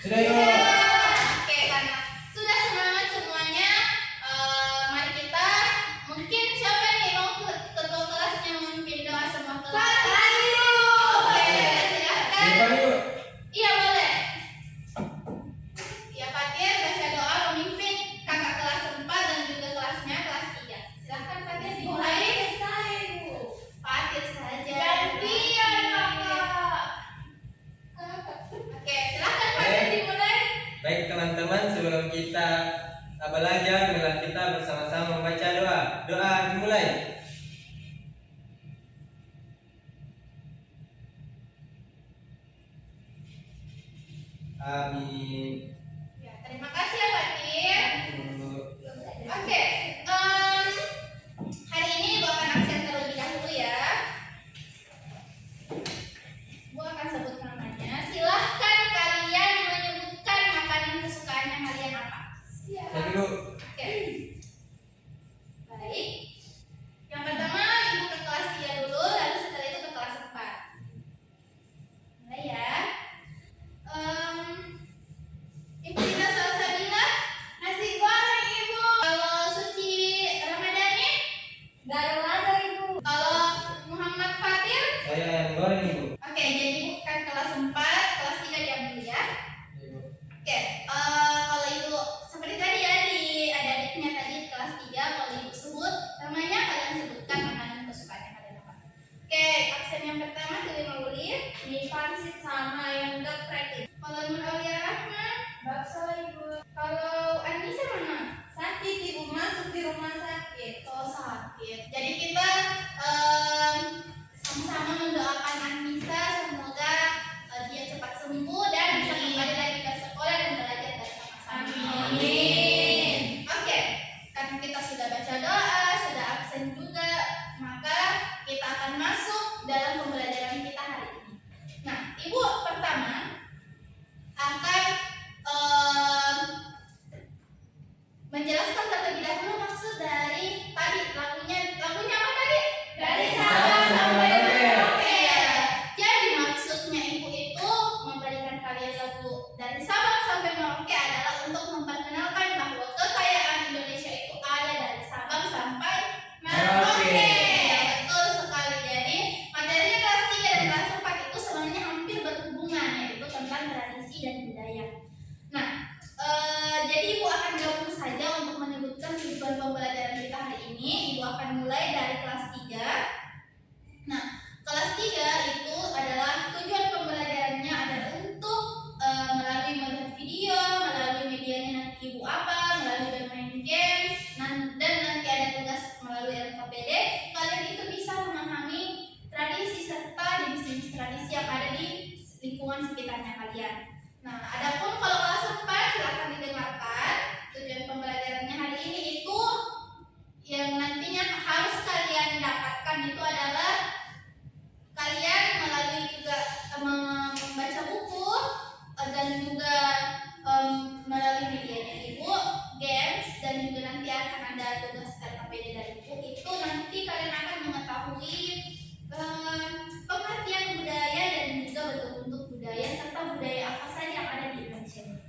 Sudah yuk. Oke, karena sudah semangat semuanya, mari kita mungkin siapa nih mau ketua kelasnya memimpin doa semua kelas? Oke, silakan. Iya boleh. Ya Fatir baca doa memimpin kakak kelas 4 dan juga kelasnya kelas 3. Silakan Fatir dimulai. Fatir saja. Gantian kakak. Oke, silakan Fatir dimulai. Baik teman-teman, sebelum kita belajar, marilah kita bersama-sama membaca doa. Doa dimulai. Amin. Ya, terima kasih ya Fatir. Oke, hari ini Ibu akan absen terlebih dahulu ya. Ibu akan sebut namanya. Silahkan kalian menyebutkan makanan kesukaannya kalian apa. Saya dulu. Oke. Baik. Yang pertama Ibu ke kelas 3 dulu, lalu setelah itu ke kelas 4. Mulai ya. Ibu Dina Salsabila, Nasi goreng ibu. kalau Suci Ramadhani, Gado-gado ibu. kalau Muhammad Fatir. Saya ayam goreng ibu. Oke, jadi bukan kelas 4, kelas 3 diambil ya. Ibu. Oke, kalau Ibu seperti tadi ya di adik-adiknya tadi di kelas 3, kalau Ibu sebut namanya kalian sebutkan makanan kesukaannya kalian apa. Oke, absen yang pertama Tuli Maulid, Mie pangsit sama ayam geprek ibu. kalau Nur Aulia Rahman, Bakso ibu. kalau Anissa mana? Sakit ibu, masuk di rumah sakit. Oh sakit. Jadi kita sama-sama mendoakan Anissa semoga dia cepat sembuh dan bisa kembali lagi ke sekolah dan belajar bersama-sama. Amin. Oke, karena kita sudah baca doa, sudah absen juga, maka kita akan masuk dalam pembelajaran kita hari ini. Nah, Ibu pertama akan menjelaskan terlebih dahulu maksud dari tadi lagunya apa tadi? Dari Sabang sampai Merauke. Jadi maksudnya Ibu itu memberikan kalian lagu dari Sabang sampai Merauke adalah untuk memperkenalkan bahwa kekayaan Indonesia itu ada dari Sabang sampai Merauke. Ya, betul sekali. Jadi materinya kelas 3 dan kelas 4 itu sebenarnya hampir berhubungan, yaitu tentang tradisi dan budaya. Nah, jadi Ibu akan gabung saja untuk menyebutkan tujuan pembelajaran kita hari ini. Ibu akan mulai dari kelas 3. Nah, kelas 3 itu adalah tujuan pembelajarannya adalah untuk melalui melihat video, melalui medianya nanti Ibu apa, melalui bermain games, dan nanti ada tugas melalui LKPD. Kalian itu bisa memahami tradisi serta jenis-jenis tradisi yang ada di lingkungan sekitarnya kalian. Nah, adapun kalau kelas 4 silakan didengarkan. Tujuan pembelajarannya hari ini itu yang nantinya harus kalian dapatkan itu adalah kalian melalui juga membaca buku dan juga melalui medianya Ibu, games, dan juga nanti akan ada tugas LKPD dari Ibu. Itu nanti kalian akan mengetahui pengertian budaya dan juga bentuk-bentuk budaya serta budaya apa saja yang ada di Indonesia.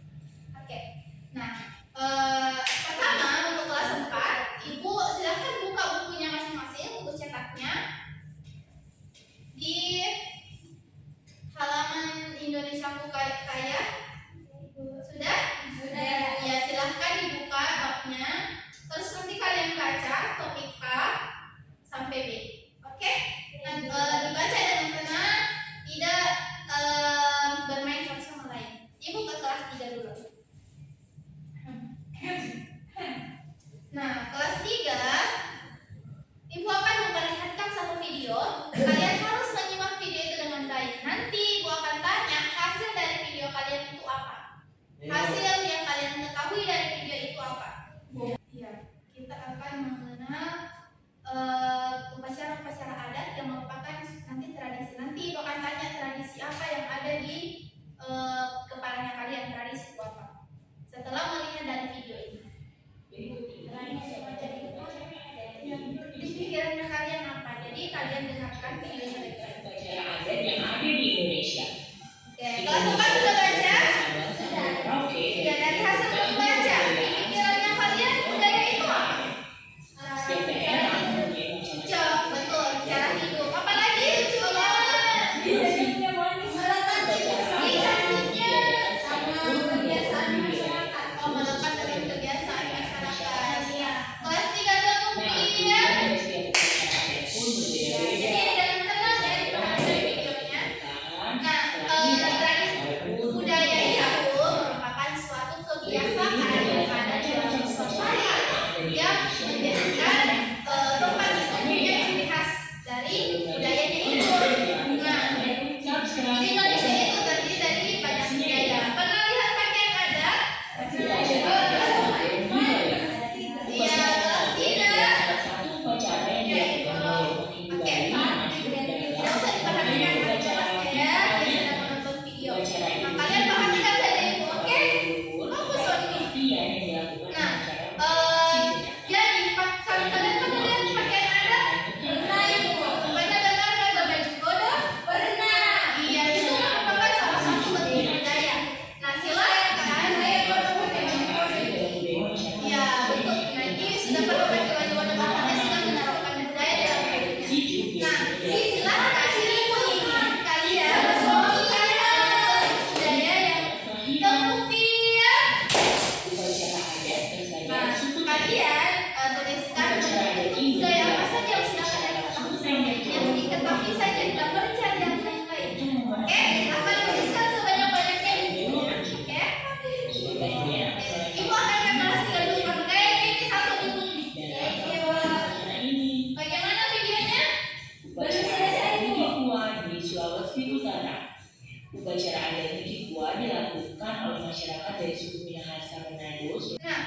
dari suku Minahasa Manado. Nah,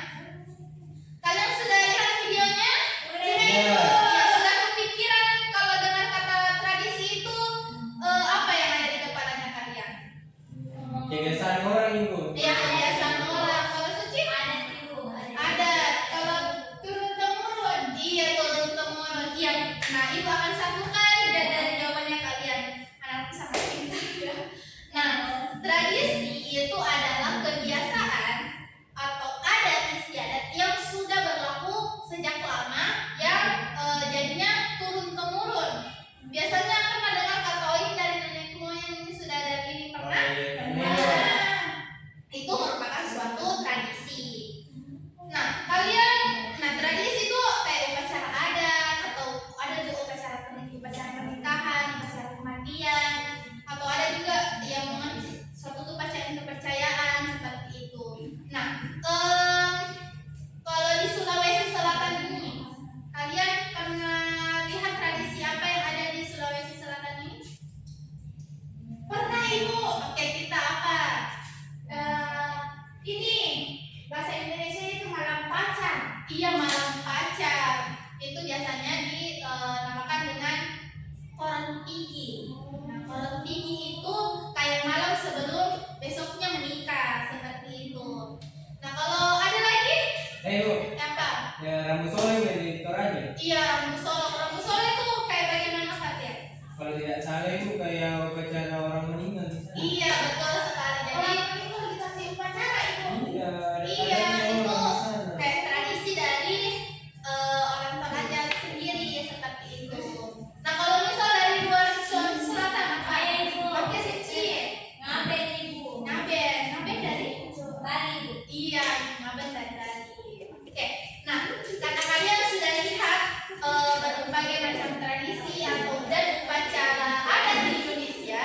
kalian sudah lihat videonya? Iya. Ya, sudah kepikiran kalau dengar kata tradisi itu apa yang ada di kepalanya kalian? Kebiasaan orang ibu. Ya, kebiasaan orang. Kalau Suci Ada ibu. ada. Kalau turun temurun, iya turun temurun. Iya. Nah, ibu akan sambungkan dari jawabannya kalian. Anakku sangat pintar ya. Nah, tradisi itu adalah kebiasaan atau adat istiadat yang sudah berlaku sejak lama yang jadinya turun temurun. Biasanya pernah dengar kata oin dari nenek moyang ini sudah dari ini pernah? Nah, itu merupakan suatu tradisi. Nah, tradisi itu kayak upacara adat atau ada juga upacara pernikahan, upacara kematian, atau ada juga yang mengenai suatu kepercayaan seperti itu. Nah, kalau di Sulawesi Selatan ini, kalian pernah lihat tradisi apa yang ada di Sulawesi Selatan ini? Pernah ibu? Oke, kita apa? Ini bahasa Indonesia itu malam pacar. Iya, malam pacar. Itu biasanya dinamakan dengan koran tinggi. Nah, koran tinggi itu kayak malam sebelum besoknya menikah seperti itu. Nah, kalau ada lagi Bu, apa? ya rambut soleh dari Toraja. Iya, Rambu Solo. Rambu Solo itu kayak bagaimana Fatir? Kalau tidak salah itu kayak upacara orang meninggal. Iya, betul sekali. Jadi Itu dikasih upacara itu. Iya, iya, adanya itu orang di sana. kayak tradisi dari orang Toraja sendiri seperti itu. Nah, kalau misal dari luar Sulawesi Selatan apa? Ayah, Ibu. Oke, Sici. Ngaben ibu. Ngaben dari Bali ibu. iya, ngaben dari Bali. Oke. Nah, karena kalian sudah lihat berbagai macam tradisi atau dan upacara adat di Indonesia,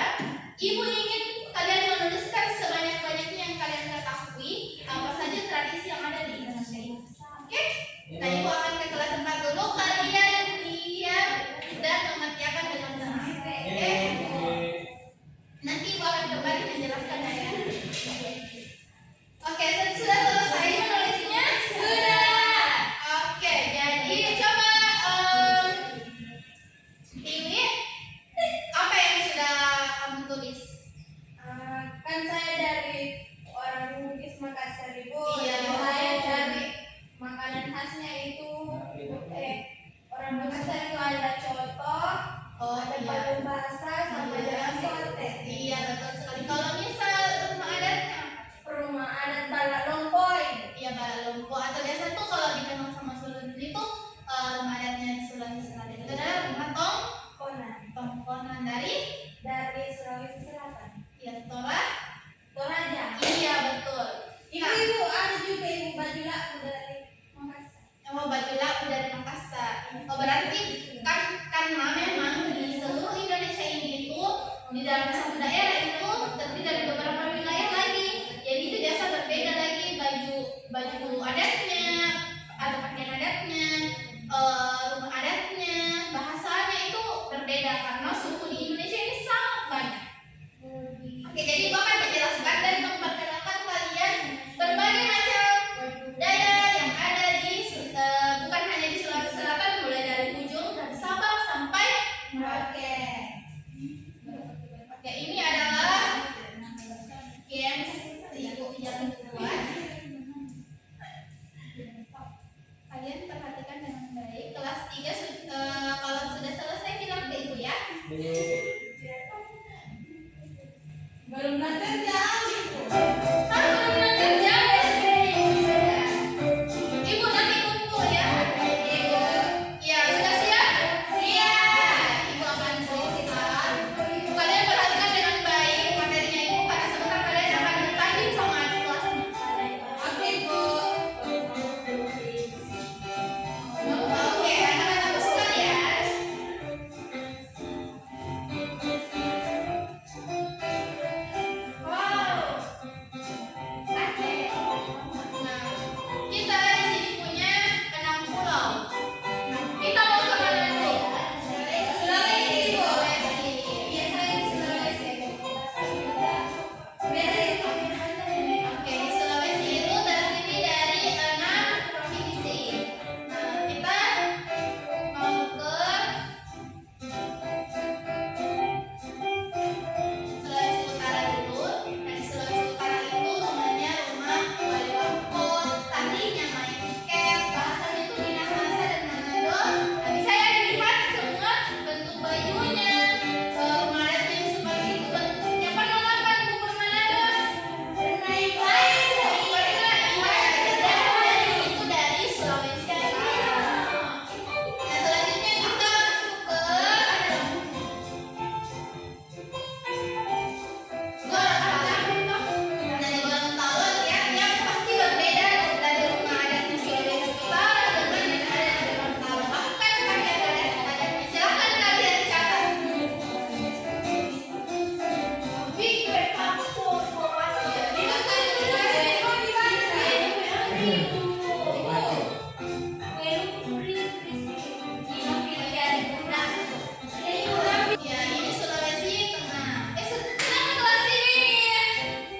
ibu. Ya, ini Sulawesi Tengah. Kenapa kelas ini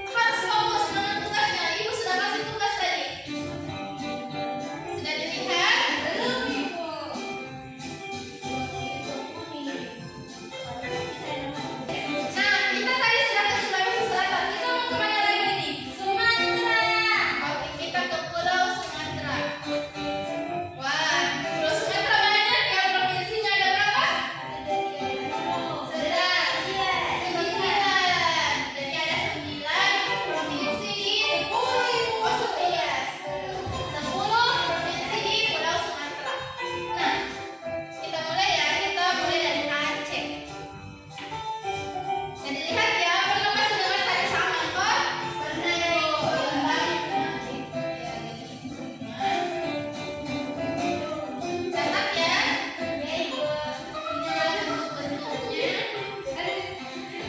harus fokus dengan tugasnya? Ibu sudah kasih tugas tadi. Sudah dilihat? Belum ibu. Nah, kita tadi sudah ke Sulawesi Selatan. Kita mau kemana lagi nih? Sumatera. Oke, kita ke Pulau Sumatera. Wah, Pulau Sumatera banyak ya. Provinsinya ada berapa? Sudah. 9. Jadi ada 9 provinsi di 10 provinsi di Pulau Sumatera. Nah, kita mulai ya. Kita mulai dari Aceh. Bisa dilihat ya, pernah masih dengar tari saman kok? Pernah ya, catat ya. Ini adalah bentuk-bentuknya.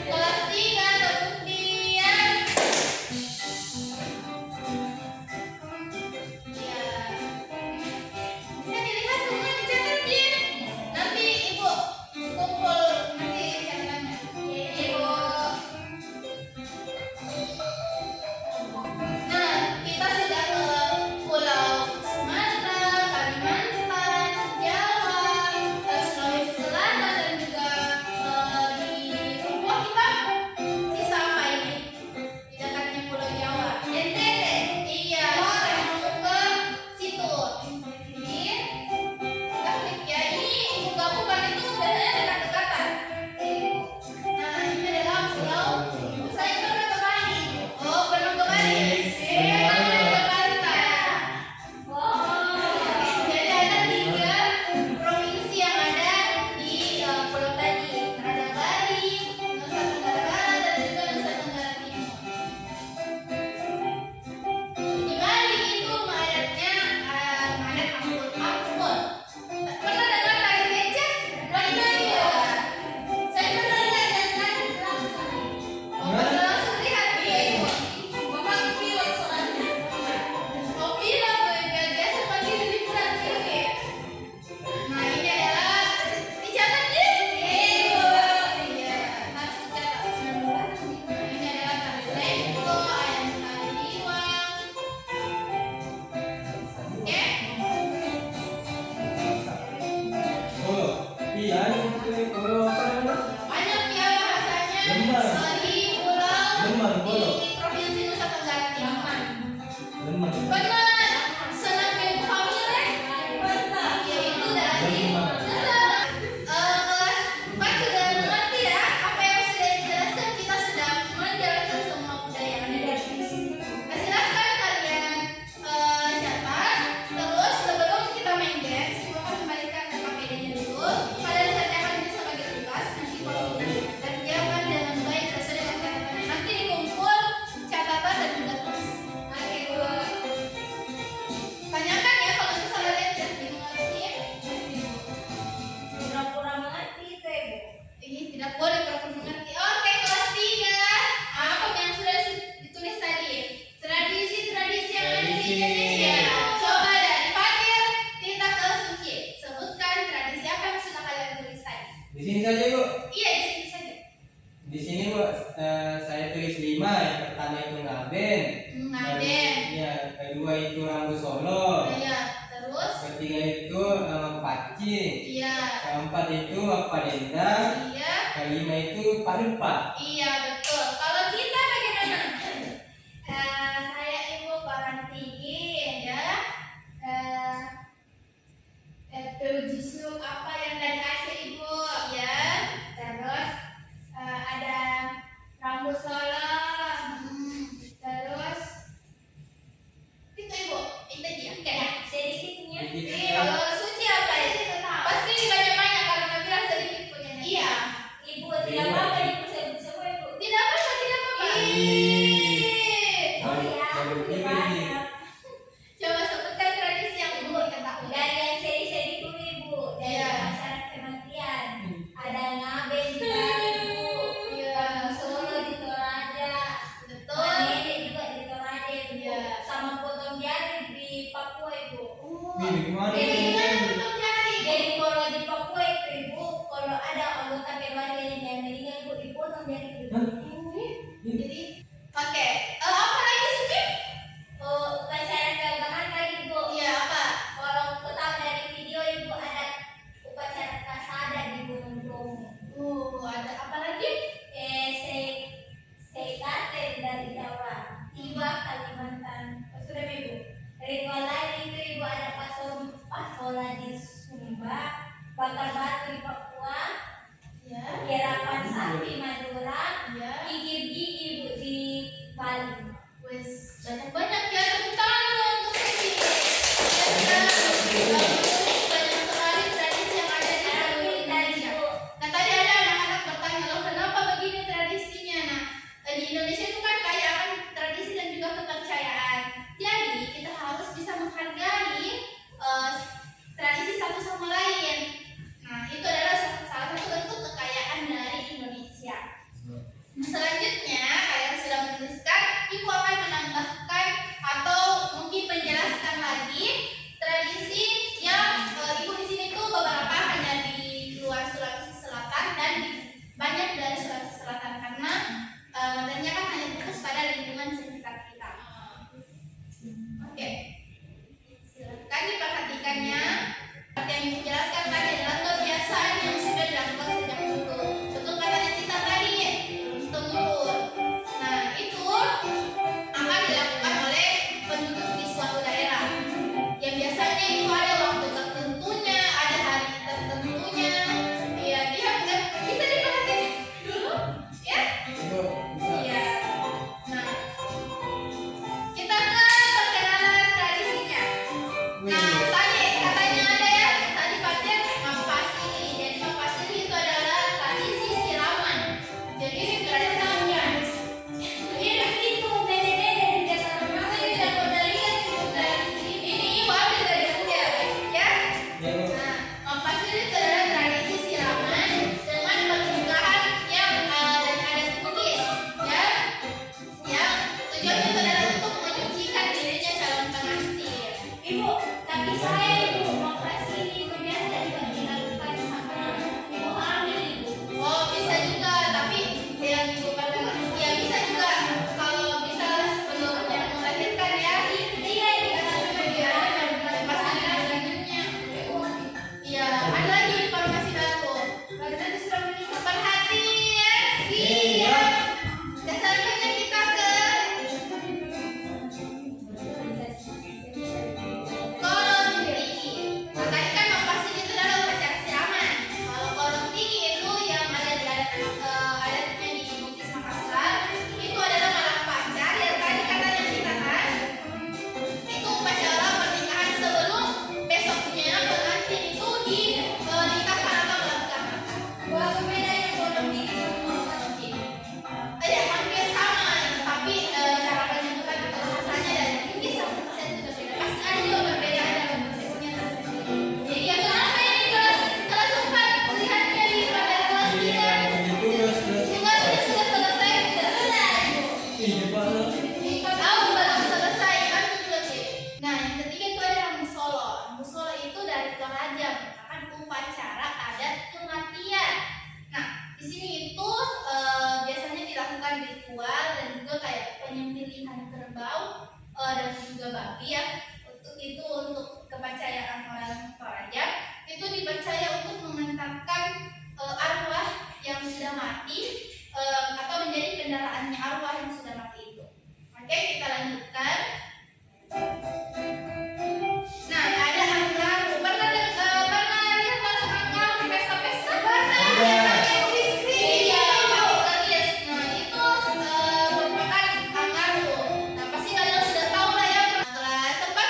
Kelas 3 kemudian. Ya. Bisa dilihat semua dicatat ya. Nanti ibu kumpul nanti catatannya. Ibu. Nah, kita sudah ke Pulau Sumatera, Kalimantan, Jawa, Sulawesi Selatan dan juga di Papua kita. Sisa apa ini? Di dekatnya Pulau Jawa. NTT. Iya, kita mau ke situ. Jadi, kita klik ya. Ini ibu gabungkan itu biasanya dekat-dekatan. Nah, ini adalah Pulau. Saya pernah ke Bali. Oh, pernah ke Bali. Pernah ke pantai. Jadi ada 3 provinsi yang ada di pulau tadi. Ada Bali, Nusa Tenggara Barat, dan juga Nusa Tenggara Timur. Di Bali itu adatnya adat ampun-ampun. Pernah dengar tari becak? Pernah ya. Saya pernah lihat dan tadi langsung. Oh, pernah langsung lihat ya ibu. Bapak pilot soalnya. Oh, pilot tuh biasa pagi di liburan pilot ya. Nah, ini adalah dicatat ya? Iya, harus dicatat. Ini adalah tari lengko, ayam tari liwang. Oke? Oh, iya ini pulau apa namanya? Banyak ya bahasanya. Lembar. Di pulau Lembar, pulau. di Provinsi Nusa Tenggara Timur. Lemah. Pernah senam ibu hamil ya? Ya itu dari Lembar. kelas 4 sudah mengerti ya apa yang sudah dijelaskan. Kita sudah menjelaskan semua budaya yang ada di sini. Nah, silahkan kalian catat. Terus sebelum kita main dance, ibu akan kembalikan ke KPD-nya dulu. Kalian kerjakan ini sebagai tugas. Nanti kalau udah kerjakan dengan baik sesuai dengan catatannya. Nanti dikumpul catatan dan juga tulis. Oke bu. Tanyakan ya kalau misalnya kalian tidak mengerti ya. Pura-pura mengerti itu ibu. Ini tidak boleh pura-pura mengerti. Oke, kelas 3. Apa yang sudah ditulis tadi? Tradisi-tradisi yang ada di Tradisi. Indonesia. Coba dari Fatir, kita ke Suci. Sebutkan tradisi apa yang sudah kalian tulis tadi. Di sini saja Bu. Iya, di sini saja. Di sini Bu, saya tulis 5. Yang pertama itu ngaben. Ngaden. Ya, kedua itu rambu solo. Iya, terus? Ketiga itu paci. Iya. Keempat itu apa dendang. Iya. Kelima itu padupa. Iya, betul. Kalau kita bagaimana? Saya ibu Parantigi Ya. Jusuk apa yang dari Aceh ibu. Iya. Terus ada rambut solo. Terus Itu ibu. Itu dia. Oke. sedikitnya. Ini kalau Suci apa ya? Pasti banyak-banyak karena bilang sedikit punya. Iya. Ibu tidak apa-apa ibu sebut-sebut ibu. Tidak apa-apa, tidak apa-apa. Oh ya, Baru tiga ini. banyak. Coba sebutkan tradisi yang ibu ketahui. Dari yang seri-seri dulu ibu. Dari Iya. masyarakat kematian. Ada ngaben di Bali, ibu. Iya. Solo di Toraja. Betul. Nenek juga di Toraja ibu. Iya. Sama potong jari di gimana? Jadi gimana potong jari? Jadi kalau di Papua itu ibu, kalau ada anggota keluarga yang meninggal ibu dipotong jari ibu. Jadi oke. Apa lagi sih? Upacara keagamaan lagi ibu. Iya apa? Kalau aku tahu dari video ibu ada upacara kasada di Gunung Bromo. Ada apa lagi? Sekaten dari Jawa, tiba Kalimantan. Sudah ibu. Ritual lain itu ibu ada pasola di Sumba, bakar batu di Papua, Ya. gerakan sapi Madura, Ya. gigir gigi ibu di Bali. Wes banyak ya, tepuk tangan dulu untuk ini. Ya, banyak sekali tradisi yang ada di seluruh Indonesia. Nah tadi ada anak-anak bertanya loh kenapa begini tradisinya. Nah di Indonesia itu kan kaya akan tradisi dan juga kepercayaan. Jadi kita harus bisa menghargai tradisi satu sama lain. Nah itu adalah salah satu bentuk kekayaan dari Indonesia. Nah, selanjutnya kalian sudah menuliskan, ibu akan menambahkan atau mungkin menjelaskan lagi tradisi yang ibu di sini tuh beberapa hanya di luar Sulawesi Selatan dan banyak dari Sulawesi Selatan karena materinya kan hanya fokus pada lingkungan sekitar kita. Oke, silakan diperhatikannya. Seperti yang ibu jelaskan tadi adalah kebiasaan yang sudah dilakukan sejak dulu. Betul katanya kita tadi, terus temurun. Nah itu akan dilakukan oleh penduduk di suatu daerah. Yang biasanya itu ada waktu tertentunya, ada hari tertentunya. Ya dia bisa diperhatikan dulu, ya. Iya. Nah, kita ke perkenalan tradisinya. Nah, tadi katanya ada ya, tadi Fatir Mapasili. Jadi Mapasili itu adalah tradisi siraman. Jadi tradisinya Itu nenek-nenek di desa rumah. saya tidak pernah lihat itu tradisi ini. Ibu ambil dari buku ya. Nah, Mapasili itu adalah tradisi siraman dengan pernikahan yang dan adat Bugis, ya. Yang tujuannya itu adalah untuk menyucikan dirinya calon pengantin. Ibu, tapi saya ibu mau kasih ini biasa juga dilakukan sama ibu hamil ibu. Oh bisa juga, tapi yang ibu katakan ya bisa juga kalau bisa sebelum yang melahirkan ya. Iya ibu. Ya, pasti selanjutnya. Iya, ada lagi informasi baru. Kita sudah menikah perhatian. Iya. Dan selanjutnya kita ke kolom tinggi. Nah, tadi kan Mapasili itu adalah upacara siraman. Kalau kolom tinggi itu yang ada di adatnya di Bugis Makassar, itu adalah malam pacar yang tadi katanya kita kan. Itu upacara pernikahan sebelum besoknya pengantin itu dinikahkan atau melakukan akad. Buat bedanya kolom tinggi sama kolom tinggi. Ya hampir sama, tapi cara penyebutan atau bahasanya dari Bugis sama Makassar itu berbeda. Pasti ada juga perbedaan dalam prosesnya tersendiri. Jadi yang kenapa ini kelas 4 lihatnya di pada kelas 3 tugas sudah selesai sudah. Tahu belum selesai kan tugas ini. Nah yang ketiga itu adalah musolo. Musolo itu dari Toraja merupakan upacara adat kematian. Nah di sini itu biasanya dilakukan ritual dan juga kayak penyembelihan kerbau dan juga babi ya. Untuk kepercayaan orang Toraja itu dipercaya untuk mengantarkan arwah yang sudah mati atau menjadi kendaraannya arwah yang sudah mati itu. Oke, kita lanjutkan. Nah, ada anggaru. Pernah lihat balon anggaru di pesta-pesta? Pernah. Iya, yes. Nah, itu merupakan anggaru. Nah, pasti kalian sudah tahu lah ya. Kelas 4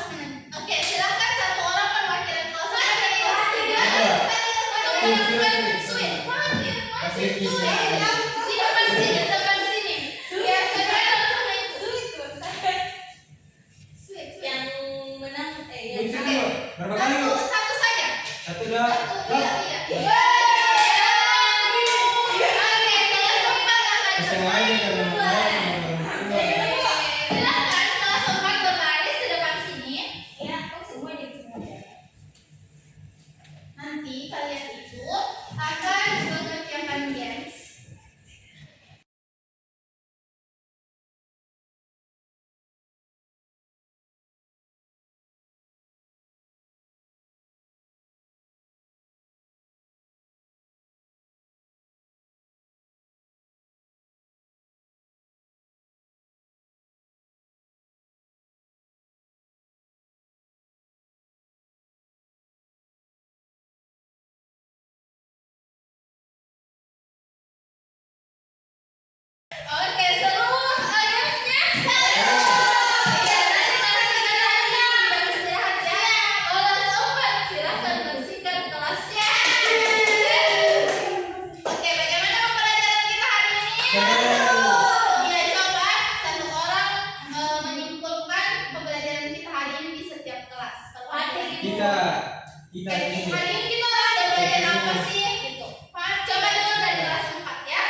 mana? Oke, silakan satu orang perwakilan kelas dari kelas 3 Iya. untuk menyampaikan Sweet. Mana sih Sweet? Di depan sini, depan sini. Ya, saudara langsung main Sweet. Sweet. Yang menang yang Bisa dulu. Berapa kali Satu, yuk? satu saja. Satu, dua, Satu, go. dua, tiga. Oke, kelas 4 akan Bisa main ya kalau mau main sama orang tua. silakan kelas 4 berbaris di depan sini. ya kok semua jadi semua. Nanti kalian itu akan mengerjakan games. Oke, seluruh gamesnya ya, nanti karena kita lagi udah istirahat ya. Kelas 4 silakan bersihkan kelasnya. Oke, bagaimana pembelajaran kita hari ini? Ya, coba satu orang menyimpulkan pembelajaran kita hari ini di setiap kelas. Kalau ada Kita ini. hari ini kita ada belajar apa sih gitu. Pak, coba dulu dari kelas 4 ya.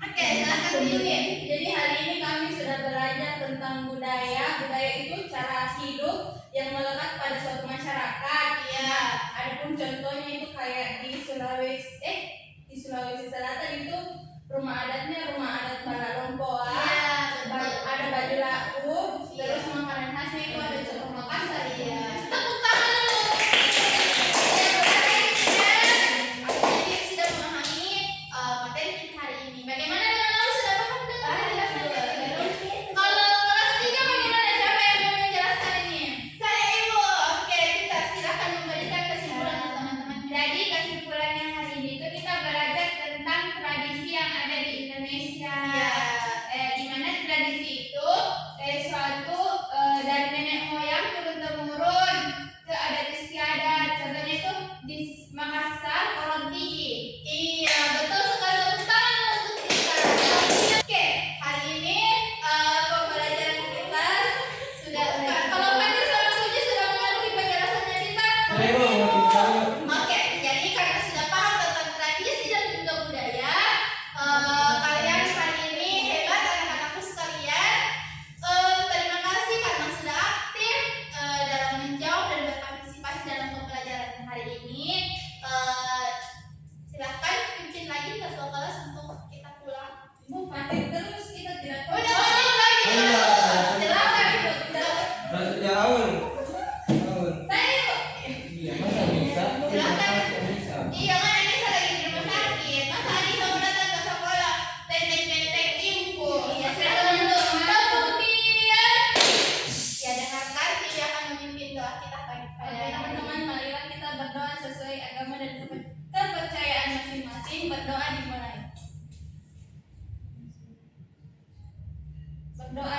Oke, silakan Yuyun. Jadi hari ini kami sudah belajar tentang budaya. Budaya itu cara hidup yang melekat pada suatu masyarakat. Iya. Adapun contohnya itu kayak di Sulawesi Selatan itu rumah adatnya rumah adat Balarompoa. Iya, betul. Ada baju laku, terus makanan khasnya itu ada coto Makassar. Iya. Tepuk tangan dulu. Jadi sudah memahami materi kita hari ini. Bagaimana dengan lalu sudah paham dengan kelas 2? Kalau kelas 3 bagaimana? Siapa yang mau menjelaskan ini? Saya Ibu. Oke, kita silakan memberikan kesimpulan untuk teman-teman. Jadi kesimpulannya hari ini itu kita belajar tentang tradisi yang ada di Indonesia. Iya. Di mana tradisi itu suatu dari nenek moyang turun temurun ke adat istiadat. Contohnya itu di Makassar, Korontigi. Iya, betul sekali. Tepuk tangan untuk kita. Oke, hari ini pembelajaran kita sudah. Kalau Fatir sama Suji sudah mengerti penjelasannya kita. Ayo, makin tahu. Oke, jadi karena sudah paham tentang tradisi dan juga budaya, kalian hari ini hebat anak-anakku sekalian. Terima kasih karena sudah aktif dalam menjawab dan berpartisipasi dalam pembelajaran hari ini. Silahkan pimpin lagi ketua kelas untuk kita pulang. Bu, Fatir terus kita tidak Udah lagi. Silakan. Maksudnya Aun. Saya Iya, masa bisa? Silakan. Bisa. Iya kan Anissa lagi di rumah sakit. Masa Anissa mau datang ke sekolah tetek-tetek info. Iya, Saya silakan untuk teman-teman. kemudian. Ya, dengarkan dia akan memimpin doa kita pada Oke teman-teman, marilah kita berdoa sesuai agama dan kepercayaan masing-masing. Berdoa dimulai. Berdoa